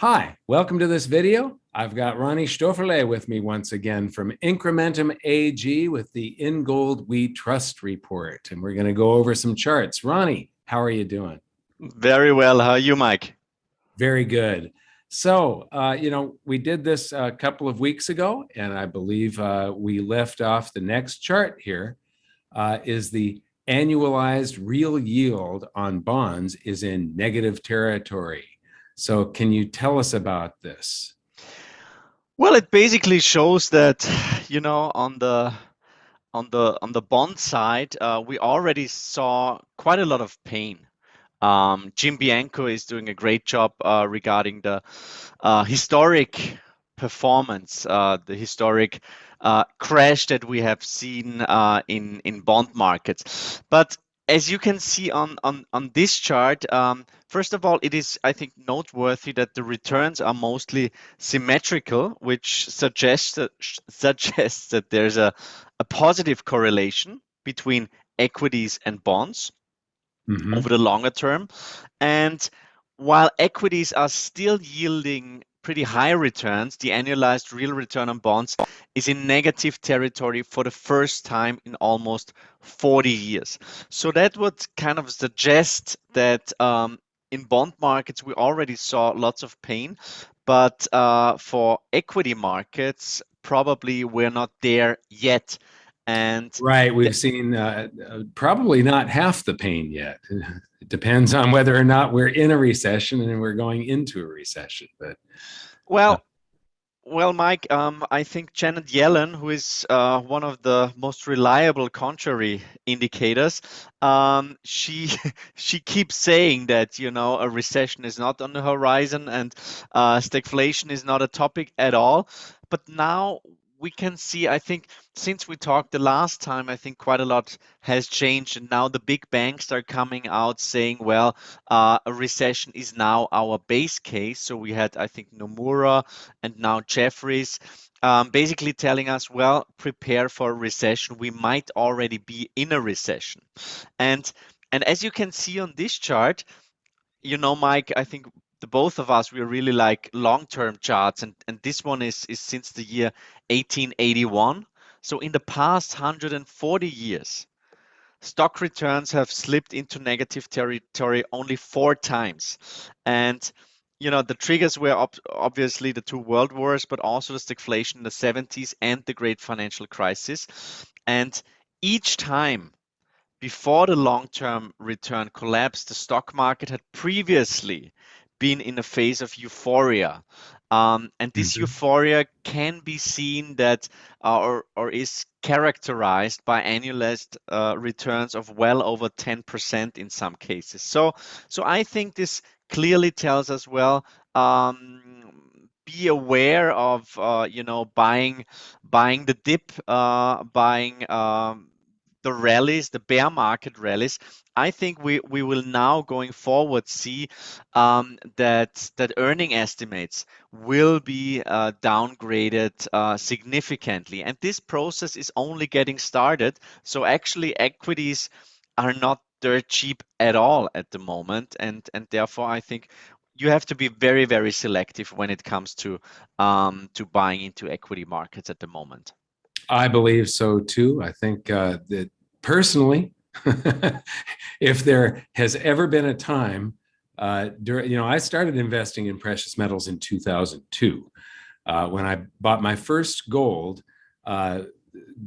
Hi, welcome to this video. I've got Ronnie Stoeferle with me once again from Incrementum AG with the In Gold We Trust report. And we're going to go over some charts. Ronnie, how are you doing? Very well. How are you, Mike? Very good. So, we did this a couple of weeks ago, and I believe we left off the next chart here is the annualized real yield on bonds is in negative territory. So can you tell us about this? Well, it basically shows that, on the bond side, we already saw quite a lot of pain. Jim Bianco is doing a great job regarding the historic performance, the historic crash that we have seen in bond markets. But as you can see on this chart, first of all, it is, I think, noteworthy that the returns are mostly symmetrical, which suggests that there's a positive correlation between equities and bonds over Mm-hmm. the longer term. And while equities are still yielding pretty high returns, the annualized real return on bonds is in negative territory for the first time in almost 40 years. So that would kind of suggest that in bond markets, we already saw lots of pain, but for equity markets, probably we're not there yet. And Right. We've seen probably not half the pain yet. It depends on whether or not we're in a recession and we're going into a recession. But uh, well, Well, Mike, I think Janet Yellen, who is one of the most reliable contrary indicators, she she keeps saying that, a recession is not on the horizon and stagflation is not a topic at all. But now we can see, I think, since we talked the last time, I think quite a lot has changed, and now the big banks are coming out saying, well, a recession is now our base case. So we had, I think, Nomura and now Jeffries, basically telling us, well, prepare for a recession. We might already be in a recession. And and as you can see on this chart, Mike, I think the both of us, we really like long-term charts, and this one is since the year 1881. So in the past 140 years, stock returns have slipped into negative territory only 4 times. And the triggers were obviously the two world wars, but also the stagflation in the 70s and the great financial crisis. And each time before the long-term return collapsed, the stock market had previously been in a phase of euphoria. And this mhm. euphoria can be seen that or is characterized by annualized returns of well over 10% in some cases. So I think this clearly tells us, well, be aware of buying the dip, buying the rallies, the bear market rallies. I think we will now going forward see that earning estimates will be downgraded significantly, and this process is only getting started. So actually, equities are not dirt cheap at all at the moment, and therefore I think you have to be very, very selective when it comes to buying into equity markets at the moment. I believe so too. I think that personally, if there has ever been a time I started investing in precious metals in 2002. When I bought my first gold, uh,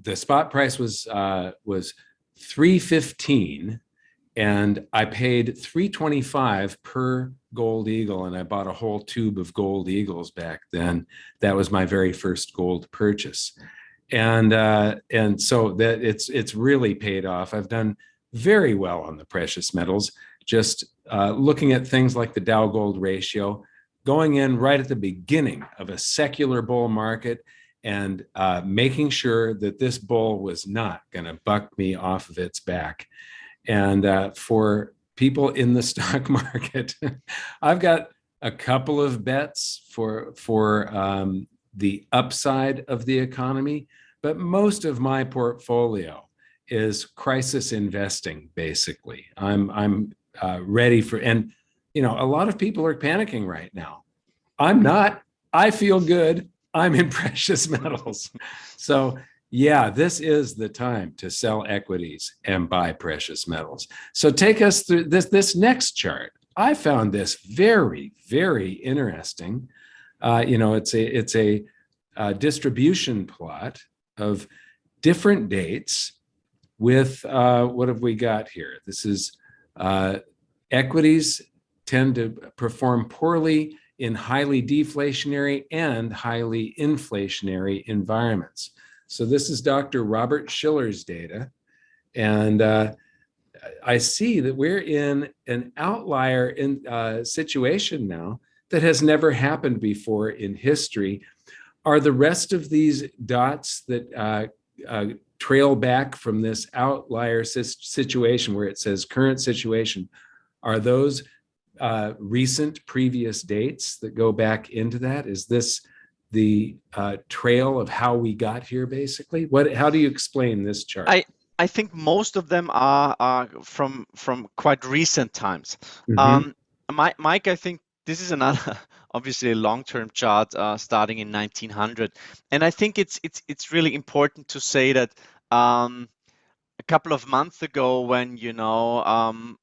the spot price was 315, and I paid 325 per gold eagle, and I bought a whole tube of gold eagles back then. That was my very first gold purchase, and so that it's really paid off. I've done very well on the precious metals, just looking at things like the Dow Gold ratio, going in right at the beginning of a secular bull market, and making sure that this bull was not going to buck me off of its back. And for people in the stock market, I've got a couple of bets for the upside of the economy, but most of my portfolio is crisis investing. Basically, I'm ready for, and a lot of people are panicking right now. I'm not. I feel good. I'm in precious metals. So, yeah, this is the time to sell equities and buy precious metals. So, take us through this next chart. I found this very, very interesting. It's a distribution plot of different dates with what have we got here? This is equities tend to perform poorly in highly deflationary and highly inflationary environments. So this is Dr. Robert Schiller's data. And I see that we're in an outlier situation now that has never happened before in history. Are the rest of these dots that trail back from this outlier situation where it says current situation, are those recent previous dates that go back into that? Is this the trail of how we got here, basically? How do you explain this chart? I think most of them are from quite recent times. Mm-hmm. Mike, I think this is another obviously a long-term chart starting in 1900, and I think it's really important to say that a couple of months ago, when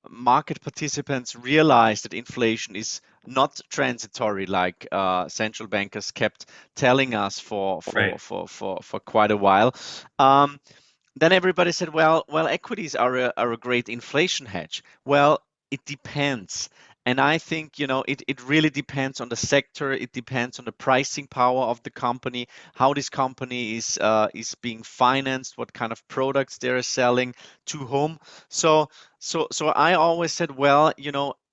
market participants realized that inflation is not transitory, like central bankers kept telling us for Right. quite a while. Then everybody said, well, equities are a great inflation hedge. Well, it depends. And I think, it really depends on the sector. It depends on the pricing power of the company, how this company is being financed, what kind of products they're selling, to whom. So I always said, well,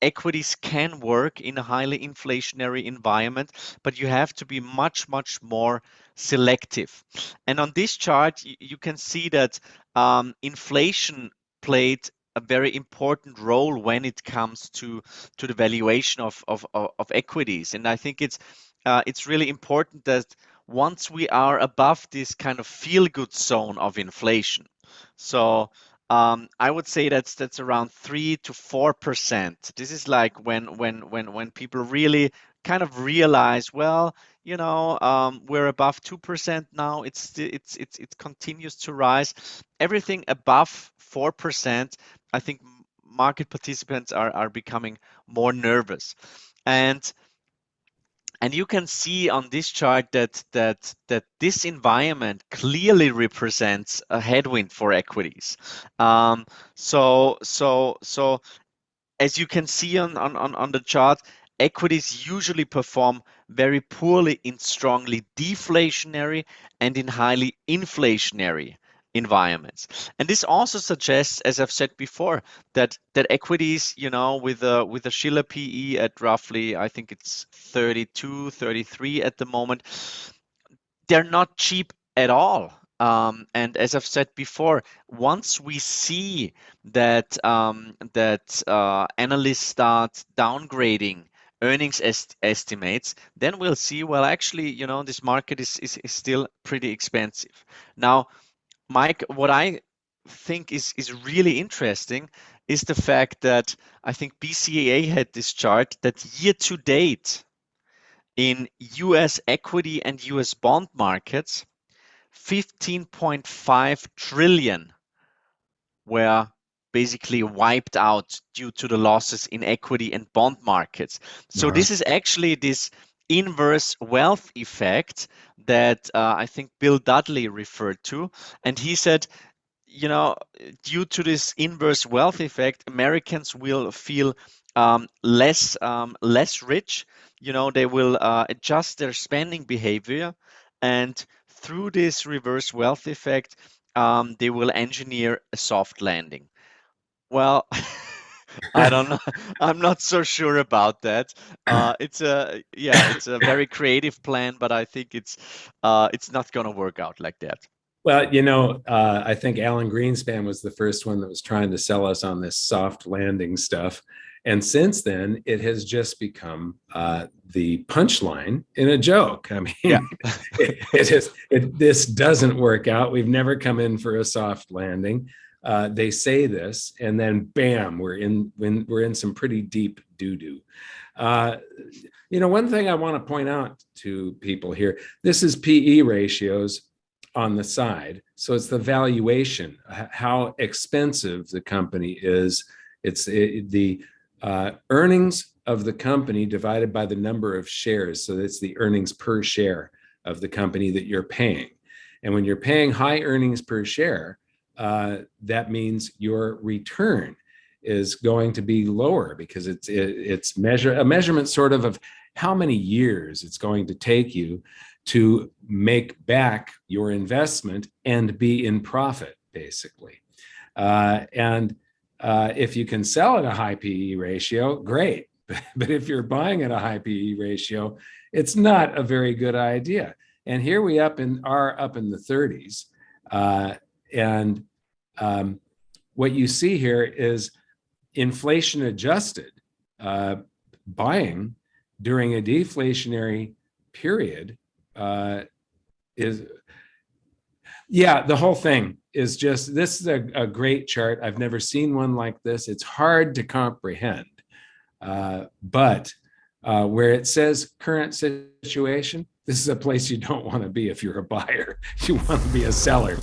equities can work in a highly inflationary environment, but you have to be much, much more selective. And on this chart, you can see that inflation played a very important role when it comes to the valuation of equities. And I think it's really important that once we are above this kind of feel-good zone of inflation, so I would say that's around 3 to 4%. This is like when people really kind of realize, well, we're above 2% now. It continues to rise. Everything above 4%, I think market participants are becoming more nervous. And you can see on this chart that this environment clearly represents a headwind for equities. So as you can see on the chart, equities usually perform very poorly in strongly deflationary and in highly inflationary environments. And this also suggests, as I've said before, that equities, with a Schiller PE at roughly, I think it's 32, 33 at the moment, they're not cheap at all. And as I've said before, once we see that analysts start downgrading earnings estimates, then we'll see, well, actually, this market is still pretty expensive. Now, Mike, what I think is really interesting is the fact that I think BCAA had this chart that year to date in US equity and US bond markets, 15.5 trillion were basically wiped out due to the losses in equity and bond markets. So Uh-huh. this is actually this inverse wealth effect that I think Bill Dudley referred to. And he said, due to this inverse wealth effect, Americans will feel less rich. They will adjust their spending behavior, and through this reverse wealth effect, they will engineer a soft landing. Well, I don't know. I'm not so sure about that. It's a very creative plan, but I think it's not going to work out like that. Well, I think Alan Greenspan was the first one that was trying to sell us on this soft landing stuff. And since then, it has just become the punchline in a joke. I Yeah. mean, this doesn't work out. We've never come in for a soft landing. They say this, and then bam, we're in some pretty deep doo-doo. Uh, one thing I want to point out to people here, this is PE ratios on the side. So it's the valuation, how expensive the company is. It's the earnings of the company divided by the number of shares. So that's the earnings per share of the company that you're paying. And when you're paying high earnings per share, that means your return is going to be lower because it's a measurement sort of how many years it's going to take you to make back your investment and be in profit, basically. And if you can sell at a high PE ratio, great. But if you're buying at a high PE ratio, it's not a very good idea. And here we are up in the 30s. And what you see here is inflation adjusted buying during a deflationary period is, the whole thing is just, this is a great chart. I've never seen one like this. It's hard to comprehend. But where it says current situation, this is a place you don't want to be if you're a buyer. You want to be a seller.